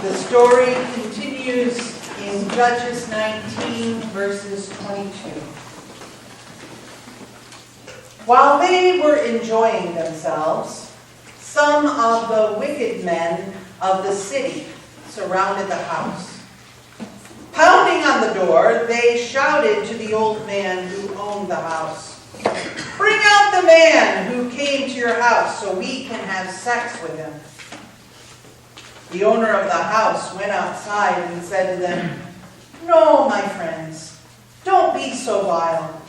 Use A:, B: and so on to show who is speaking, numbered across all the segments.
A: The story continues in Judges 19, verses 22. While they were enjoying themselves, some of the wicked men of the city surrounded the house. Pounding on the door, they shouted to the old man who owned the house, "Bring out the man who came to your house so we can have sex with him." The owner of the house went outside and said to them, "No, my friends, don't be so vile.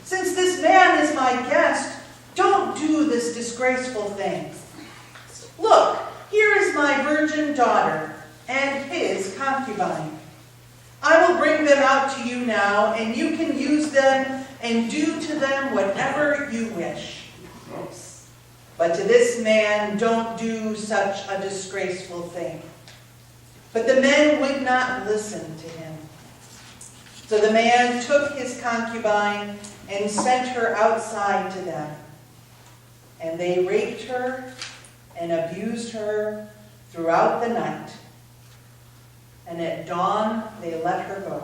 A: Since this man is my guest, don't do this disgraceful thing. Look, here is my virgin daughter and his concubine. I will bring them out to you now, and you can use them and do to them whatever you wish. But to this man, don't do such a disgraceful thing." But the men would not listen to him. So the man took his concubine and sent her outside to them. And they raped her and abused her throughout the night. And at dawn, they let her go.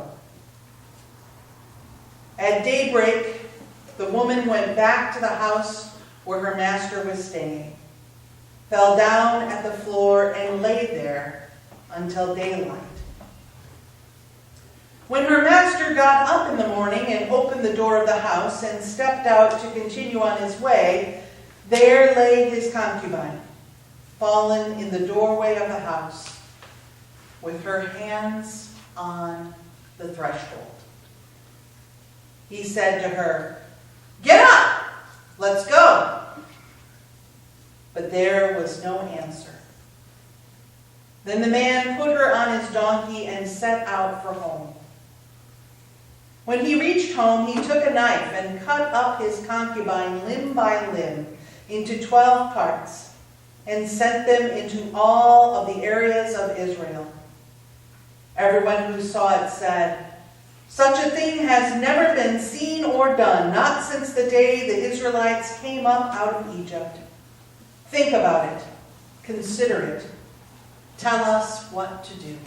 A: At daybreak, the woman went back to the house where her master was staying, fell down at the floor, and lay there until daylight. When her master got up in the morning and opened the door of the house and stepped out to continue on his way, there lay his concubine, fallen in the doorway of the house, with her hands on the threshold. He said to her, "Get up, let's go." But there was no answer. Then the man put her on his donkey and set out for home. When he reached home, he took a knife and cut up his concubine limb by limb into 12 parts and sent them into all of the areas of Israel. Everyone who saw it said, "Such a thing has never been seen or done, not since the day the Israelites came up out of Egypt. Think about it. Consider it. Tell us what to do."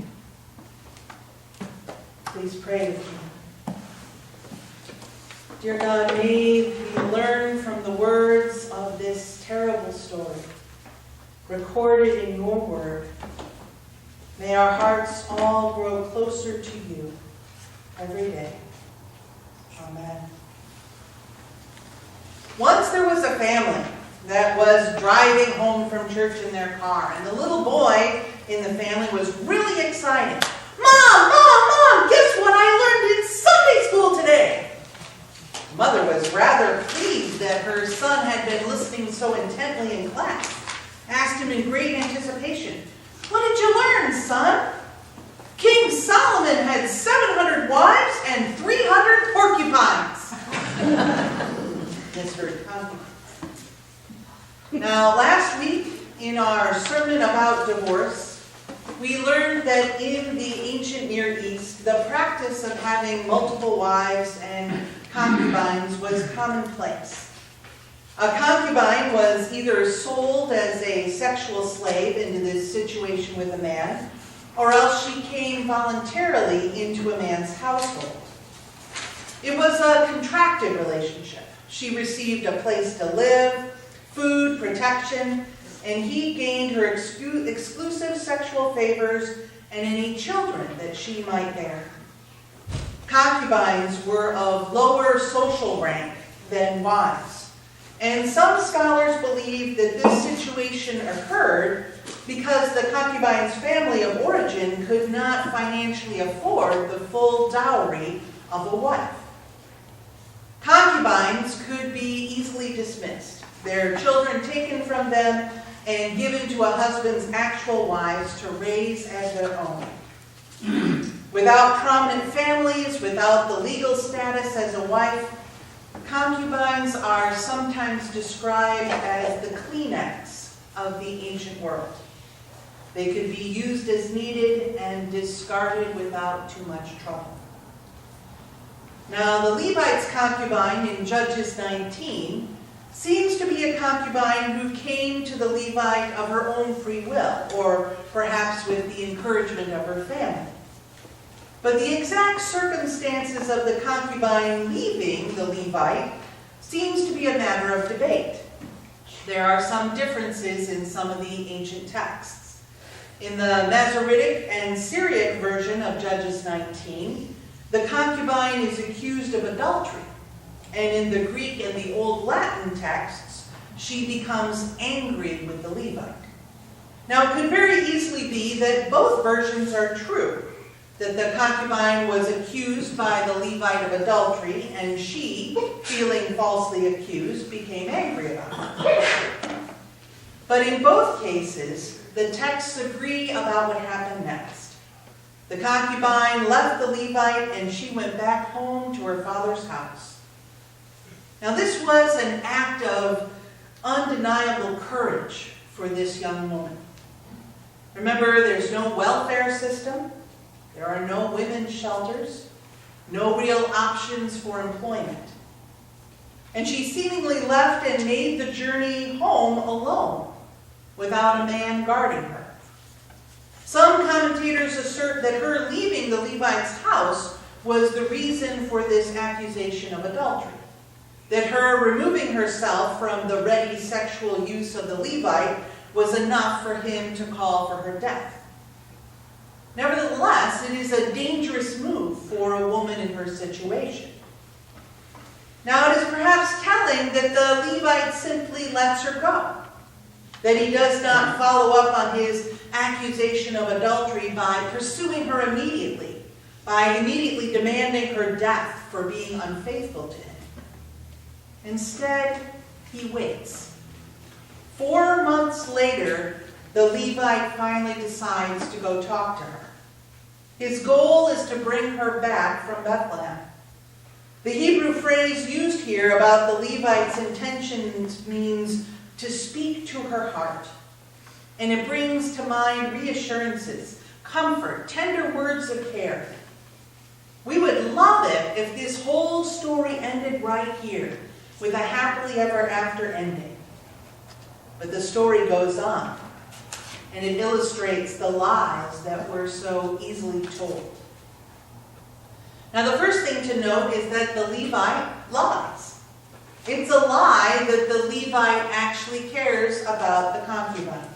A: Please pray with me. Dear God, may we learn from the words of this terrible story, recorded in your word. May our hearts all grow closer to you every day. Amen. Once there was a family that was driving home from church in their car, and the little boy in the family was really excited. Mom, guess what I learned in Sunday school today?" The mother was rather pleased that her son had been listening so intently in class, asked him in great anticipation, "What did you learn, son?" "King Solomon had 700 wives and 300 porcupines." Misheard concubines. Now, last week in our sermon about divorce, we learned that in the ancient Near East, the practice of having multiple wives and concubines was commonplace. A concubine was either sold as a sexual slave into this situation with a man, or else she came voluntarily into a man's household. It was a contracted relationship. She received a place to live, food, protection, and he gained her exclusive sexual favors and any children that she might bear. Concubines were of lower social rank than wives, and some scholars believe that this situation occurred because the concubine's family of origin could not financially afford the full dowry of a wife. Concubines could be easily dismissed, their children taken from them and given to a husband's actual wives to raise as their own. Without prominent families, without the legal status as a wife, concubines are sometimes described as the Kleenex of the ancient world. They could be used as needed and discarded without too much trouble. Now, the Levite's concubine in Judges 19 seems to be a concubine who came to the Levite of her own free will, or perhaps with the encouragement of her family. But the exact circumstances of the concubine leaving the Levite seems to be a matter of debate. There are some differences in some of the ancient texts. In the Masoretic and Syriac version of Judges 19, the concubine is accused of adultery. And in the Greek and the Old Latin texts, she becomes angry with the Levite. Now, it could very easily be that both versions are true, that the concubine was accused by the Levite of adultery, and she, feeling falsely accused, became angry about it. But in both cases, the texts agree about what happened next. The concubine left the Levite, and she went back home to her father's house. Now, this was an act of undeniable courage for this young woman. Remember, there's no welfare system. There are no women's shelters, no real options for employment. And she seemingly left and made the journey home alone, without a man guarding her. Some commentators assert that her leaving the Levite's house was the reason for this accusation of adultery, that her removing herself from the ready sexual use of the Levite was enough for him to call for her death. Nevertheless, it is a dangerous move for a woman in her situation. Now, it is perhaps telling that the Levite simply lets her go, that he does not follow up on his accusation of adultery by pursuing her immediately, by immediately demanding her death for being unfaithful to him. Instead, he waits. 4 months later, the Levite finally decides to go talk to her. His goal is to bring her back from Bethlehem. The Hebrew phrase used here about the Levite's intentions means to speak to her heart. And it brings to mind reassurances, comfort, tender words of care. We would love it if this whole story ended right here, with a happily ever after ending. But the story goes on. And it illustrates the lies that were so easily told. Now, the first thing to note is that the Levite lies. It's a lie that the Levite actually cares about the concubine.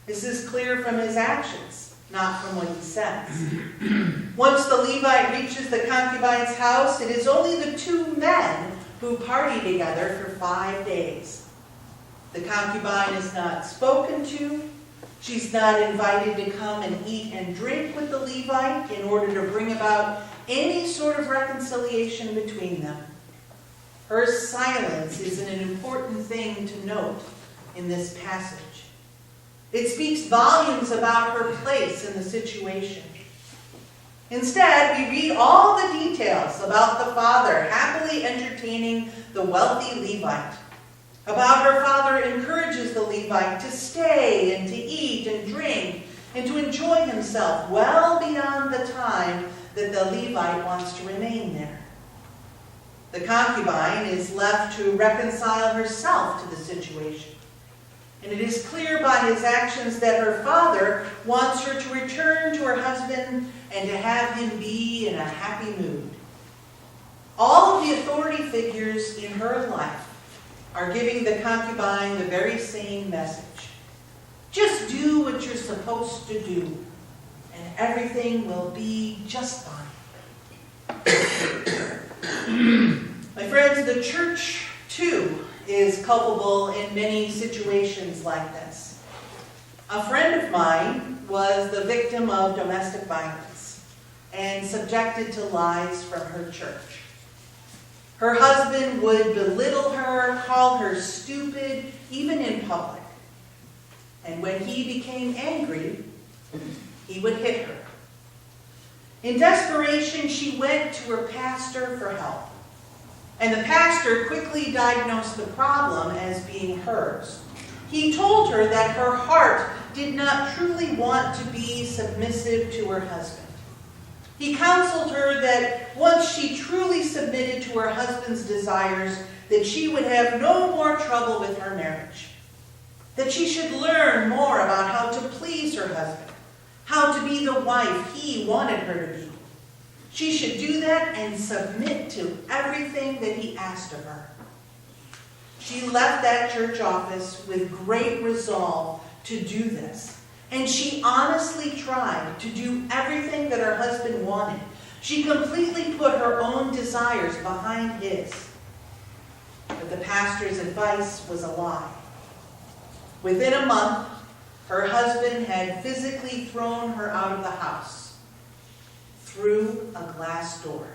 A: This is clear from his actions, not from what he says. Once the Levite reaches the concubine's house, it is only the 2 men who party together for 5 days. The concubine is not spoken to. She's not invited to come and eat and drink with the Levite in order to bring about any sort of reconciliation between them. Her silence is an important thing to note in this passage. It speaks volumes about her place in the situation. Instead, we read all the details about the father happily entertaining the wealthy Levite. About her father encourages the Levite to stay and to eat and drink and to enjoy himself well beyond the time that the Levite wants to remain there. The concubine is left to reconcile herself to the situation. And it is clear by his actions that her father wants her to return to her husband and to have him be in a happy mood. All of the authority figures in her life are giving the concubine the very same message. Just do what you're supposed to do, and everything will be just fine. My friends, the church, too, is culpable in many situations like this. A friend of mine was the victim of domestic violence and subjected to lies from her church. Her husband would belittle her, call her stupid, even in public. And when he became angry, he would hit her. In desperation, she went to her pastor for help. And the pastor quickly diagnosed the problem as being hers. He told her that her heart did not truly want to be submissive to her husband. He counseled her that once she truly submitted to her husband's desires, that she would have no more trouble with her marriage. that she should learn more about how to please her husband, how to be the wife he wanted her to be. She should do that and submit to everything that he asked of her. She left that church office with great resolve to do this. And she honestly tried to do everything that her husband wanted. She completely put her own desires behind his. But the pastor's advice was a lie. Within a month, her husband had physically thrown her out of the house through a glass door.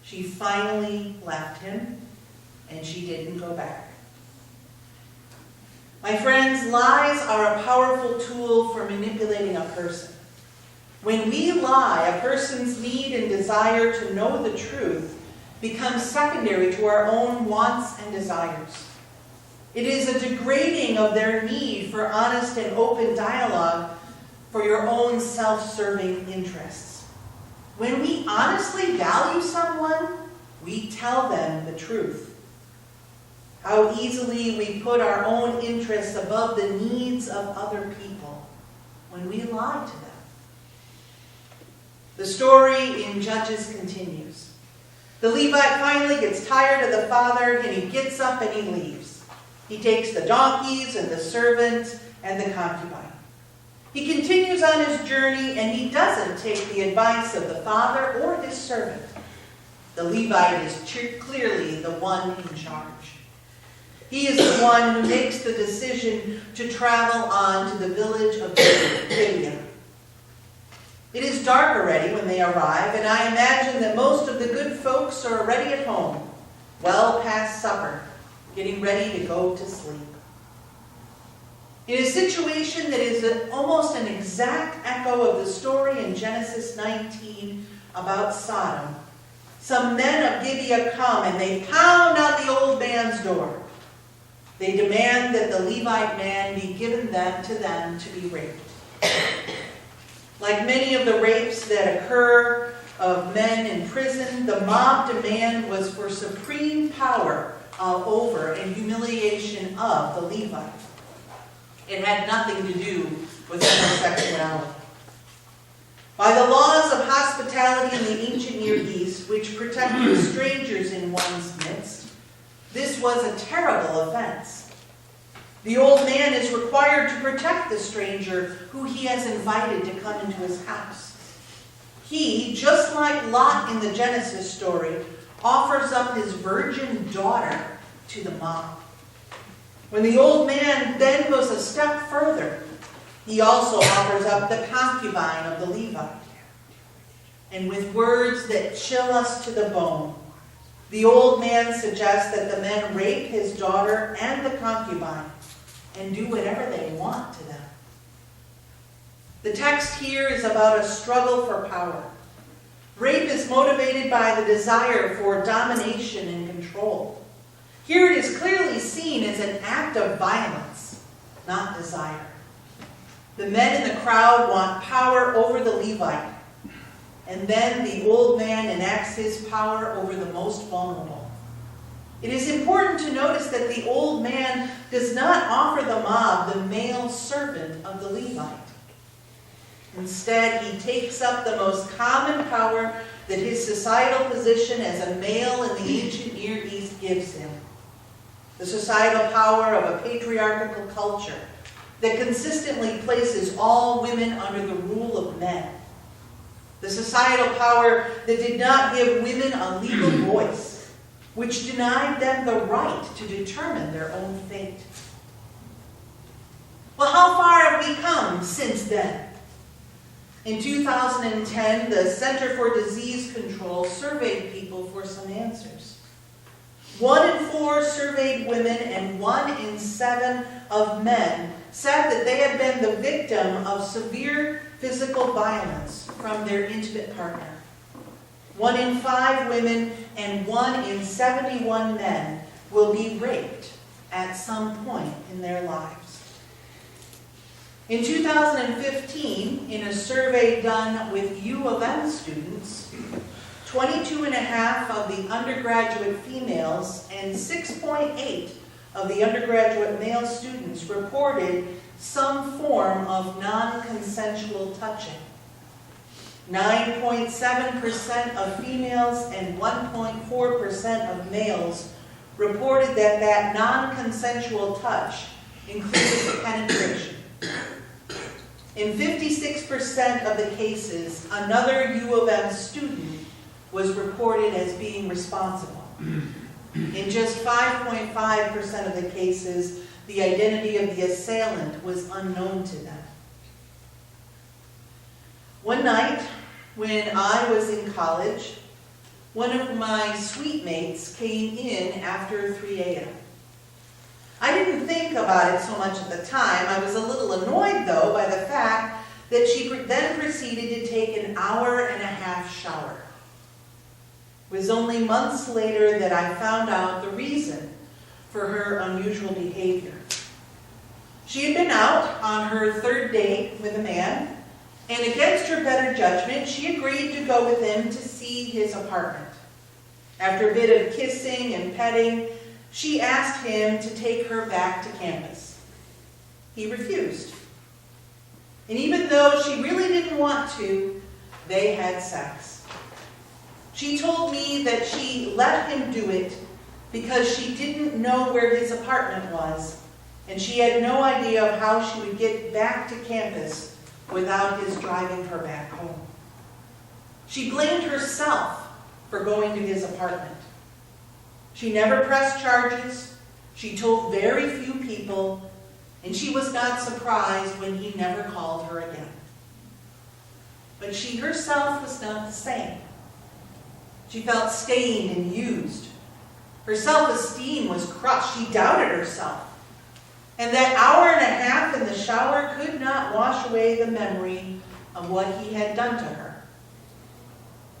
A: She finally left him, and she didn't go back. My friends, lies are a powerful tool for manipulating a person. When we lie, a person's need and desire to know the truth becomes secondary to our own wants and desires. It is a degrading of their need for honest and open dialogue for your own self-serving interests. When we honestly value someone, we tell them the truth. How easily we put our own interests above the needs of other people when we lie to them. The story in Judges continues. The Levite finally gets tired of the father, and he gets up and he leaves. He takes the donkeys and the servant and the concubine. He continues on his journey, and he doesn't take the advice of the father or his servant. The Levite is clearly the one in charge. He is the one who makes the decision to travel on to the village of Gibeah. It is dark already when they arrive, and I imagine that most of the good folks are already at home, well past supper, getting ready to go to sleep. In a situation that is almost an exact echo of the story in Genesis 19 about Sodom, some men of Gibeah come and they pound on the old man's door. They demand that the Levite man be given to them to be raped. Like many of the rapes that occur of men in prison, the mob demand was for supreme power over and humiliation of the Levite. It had nothing to do with homosexuality. By the laws of hospitality in the ancient Near East, which protected strangers in one's midst, this was a terrible offense. The old man is required to protect the stranger who he has invited to come into his house. He, just like Lot in the Genesis story, offers up his virgin daughter to the mob. When the old man then goes a step further, he also offers up the concubine of the Levite. And with words that chill us to the bone, the old man suggests that the men rape his daughter and the concubine and do whatever they want to them. The text here is about a struggle for power. Rape is motivated by the desire for domination and control. Here it is clearly seen as an act of violence, not desire. The men in the crowd want power over the Levite, and then the old man enacts his power over the most vulnerable. It is important to notice that the old man does not offer the mob the male servant of the Levite. Instead, he takes up the most common power that his societal position as a male in the ancient Near East gives him. The societal power of a patriarchal culture that consistently places all women under the rule of men. The societal power that did not give women a legal voice, which denied them the right to determine their own fate. Well, how far have we come since then? In 2010, the Center for Disease Control surveyed people for some answers. 1 in 4 surveyed women and 1 in 7 of men said that they had been the victim of severe physical violence from their intimate partner. 1 in 5 women and 1 in 71 men will be raped at some point in their lives. In 2015, in a survey done with U of M students, 22.5% of the undergraduate females and 6.8% of the undergraduate male students reported some form of non-consensual touching. 9.7% of females and 1.4% of males reported that non-consensual touch included penetration. In 56% of the cases, another U of M student was reported as being responsible. In just 5.5% of the cases, the identity of the assailant was unknown to them. One night, when I was in college, one of my suite mates came in after 3 a.m. I didn't think about it so much at the time. I was a little annoyed, though, by the fact that she then proceeded to take an hour-and-a-half shower. It was only months later that I found out the reason for her unusual behavior. She had been out on her third date with a man, and against her better judgment, she agreed to go with him to see his apartment. After a bit of kissing and petting, she asked him to take her back to campus. He refused. And even though she really didn't want to, they had sex. She told me that she let him do it because she didn't know where his apartment was, and she had no idea of how she would get back to campus without his driving her back home. She blamed herself for going to his apartment. She never pressed charges, she told very few people, and she was not surprised when he never called her again. But she herself was not the same. She felt stained and used. Her self-esteem was crushed. She doubted herself. And that hour and a half in the shower could not wash away the memory of what he had done to her.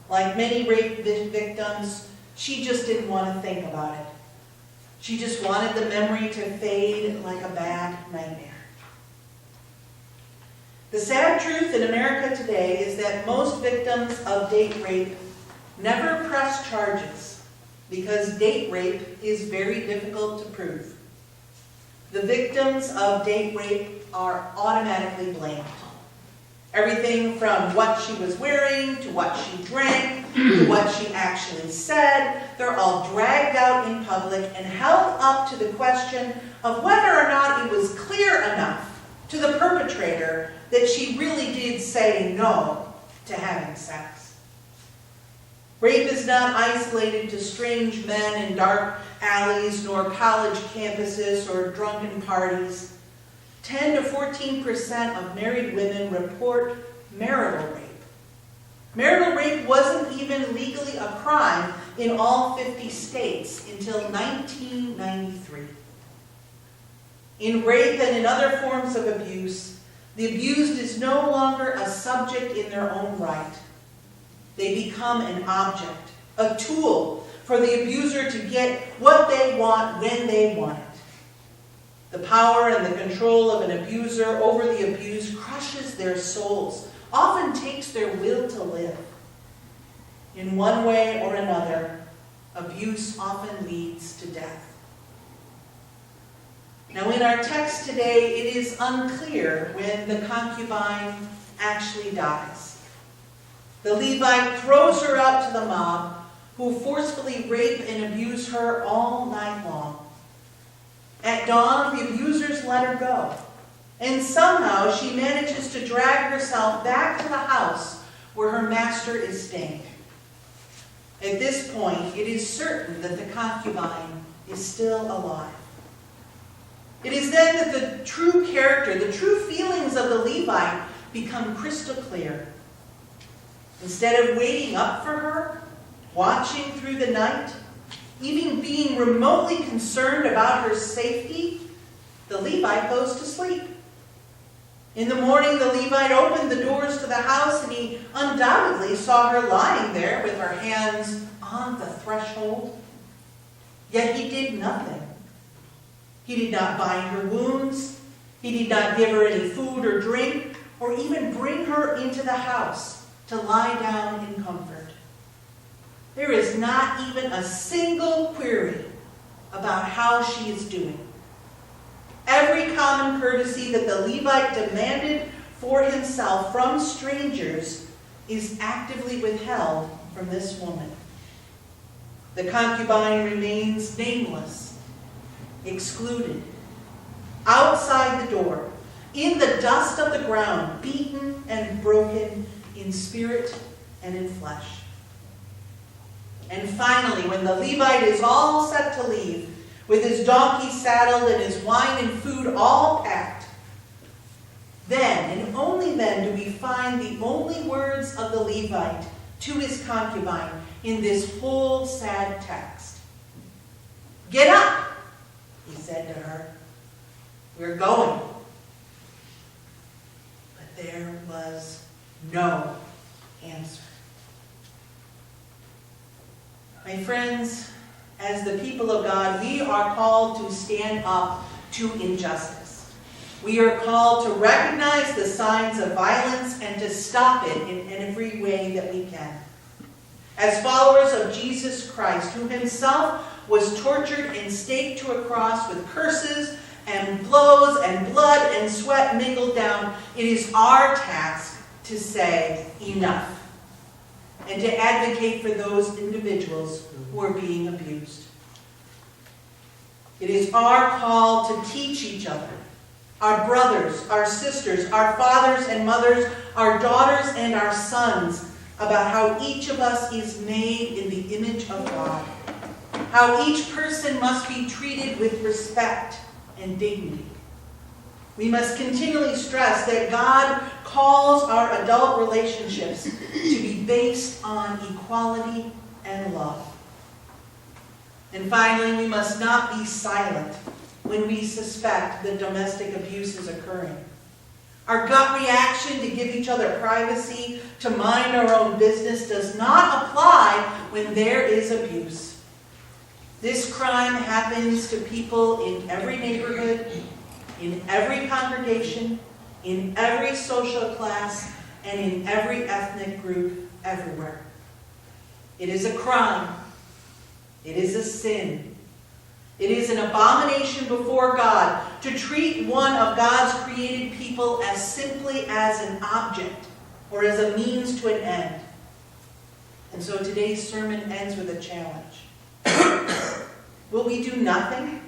A: Like many rape victims, she just didn't want to think about it. She just wanted the memory to fade like a bad nightmare. The sad truth in America today is that most victims of date rape never press charges because date rape is very difficult to prove. The victims of date rape are automatically blamed. Everything from what she was wearing, to what she drank, to what she actually said, they're all dragged out in public and held up to the question of whether or not it was clear enough to the perpetrator that she really did say no to having sex. Rape is not isolated to strange men in dark alleys, nor college campuses or drunken parties. 10 to 14% of married women report marital rape. Marital rape wasn't even legally a crime in all 50 states until 1993. In rape and in other forms of abuse, the abused is no longer a subject in their own right. They become an object, a tool for the abuser to get what they want when they want it. The power and the control of an abuser over the abused crushes their souls, often takes their will to live. In one way or another, abuse often leads to death. Now in our text today, it is unclear when the concubine actually dies. The Levite throws her out to the mob, who forcefully rape and abuse her all night long. At dawn, the abusers let her go, and somehow she manages to drag herself back to the house where her master is staying. At this point, it is certain that the concubine is still alive. It is then that the true character, the true feelings of the Levite become crystal clear. Instead of waiting up for her, watching through the night, even being remotely concerned about her safety, the Levite goes to sleep. In the morning, the Levite opened the doors to the house, and he undoubtedly saw her lying there with her hands on the threshold. Yet he did nothing. He did not bind her wounds. He did not give her any food or drink, or even bring her into the house to lie down in comfort. There is not even a single query about how she is doing. Every common courtesy that the Levite demanded for himself from strangers is actively withheld from this woman. The concubine remains nameless, excluded, outside the door, in the dust of the ground, beaten and broken in spirit and in flesh. And finally, when the Levite is all set to leave, with his donkey saddled and his wine and food all packed, then and only then do we find the only words of the Levite to his concubine in this whole sad text. "Get up," he said to her. "We're going." But there was no answer. My friends, as the people of God, we are called to stand up to injustice. We are called to recognize the signs of violence and to stop it in every way that we can. As followers of Jesus Christ, who himself was tortured and staked to a cross with curses and blows and blood and sweat mingled down, it is our task to say enough and to advocate for those individuals who are being abused. It is our call to teach each other, our brothers, our sisters, our fathers and mothers, our daughters and our sons, about how each of us is made in the image of God, how each person must be treated with respect and dignity. We must continually stress that God calls our adult relationships to be based on equality and love. And finally, we must not be silent when we suspect that domestic abuse is occurring. Our gut reaction to give each other privacy, to mind our own business, does not apply when there is abuse. This crime happens to people in every neighborhood, in every congregation, in every social class, and in every ethnic group everywhere. It is a crime. It is a sin. It is an abomination before God to treat one of God's created people as simply as an object or as a means to an end. And so today's sermon ends with a challenge. Will we do nothing?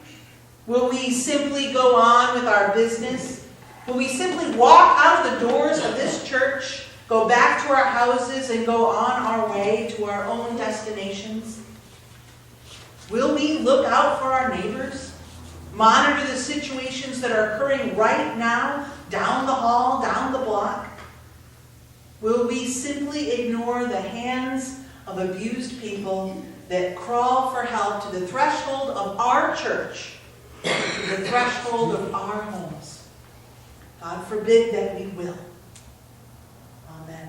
A: Will we simply go on with our business? Will we simply walk out of the doors of this church, go back to our houses, and go on our way to our own destinations? Will we look out for our neighbors? Monitor the situations that are occurring right now, down the hall, down the block? Will we simply ignore the hands of abused people that crawl for help to the threshold of our church, to the threshold of our homes? God forbid that we will. Amen.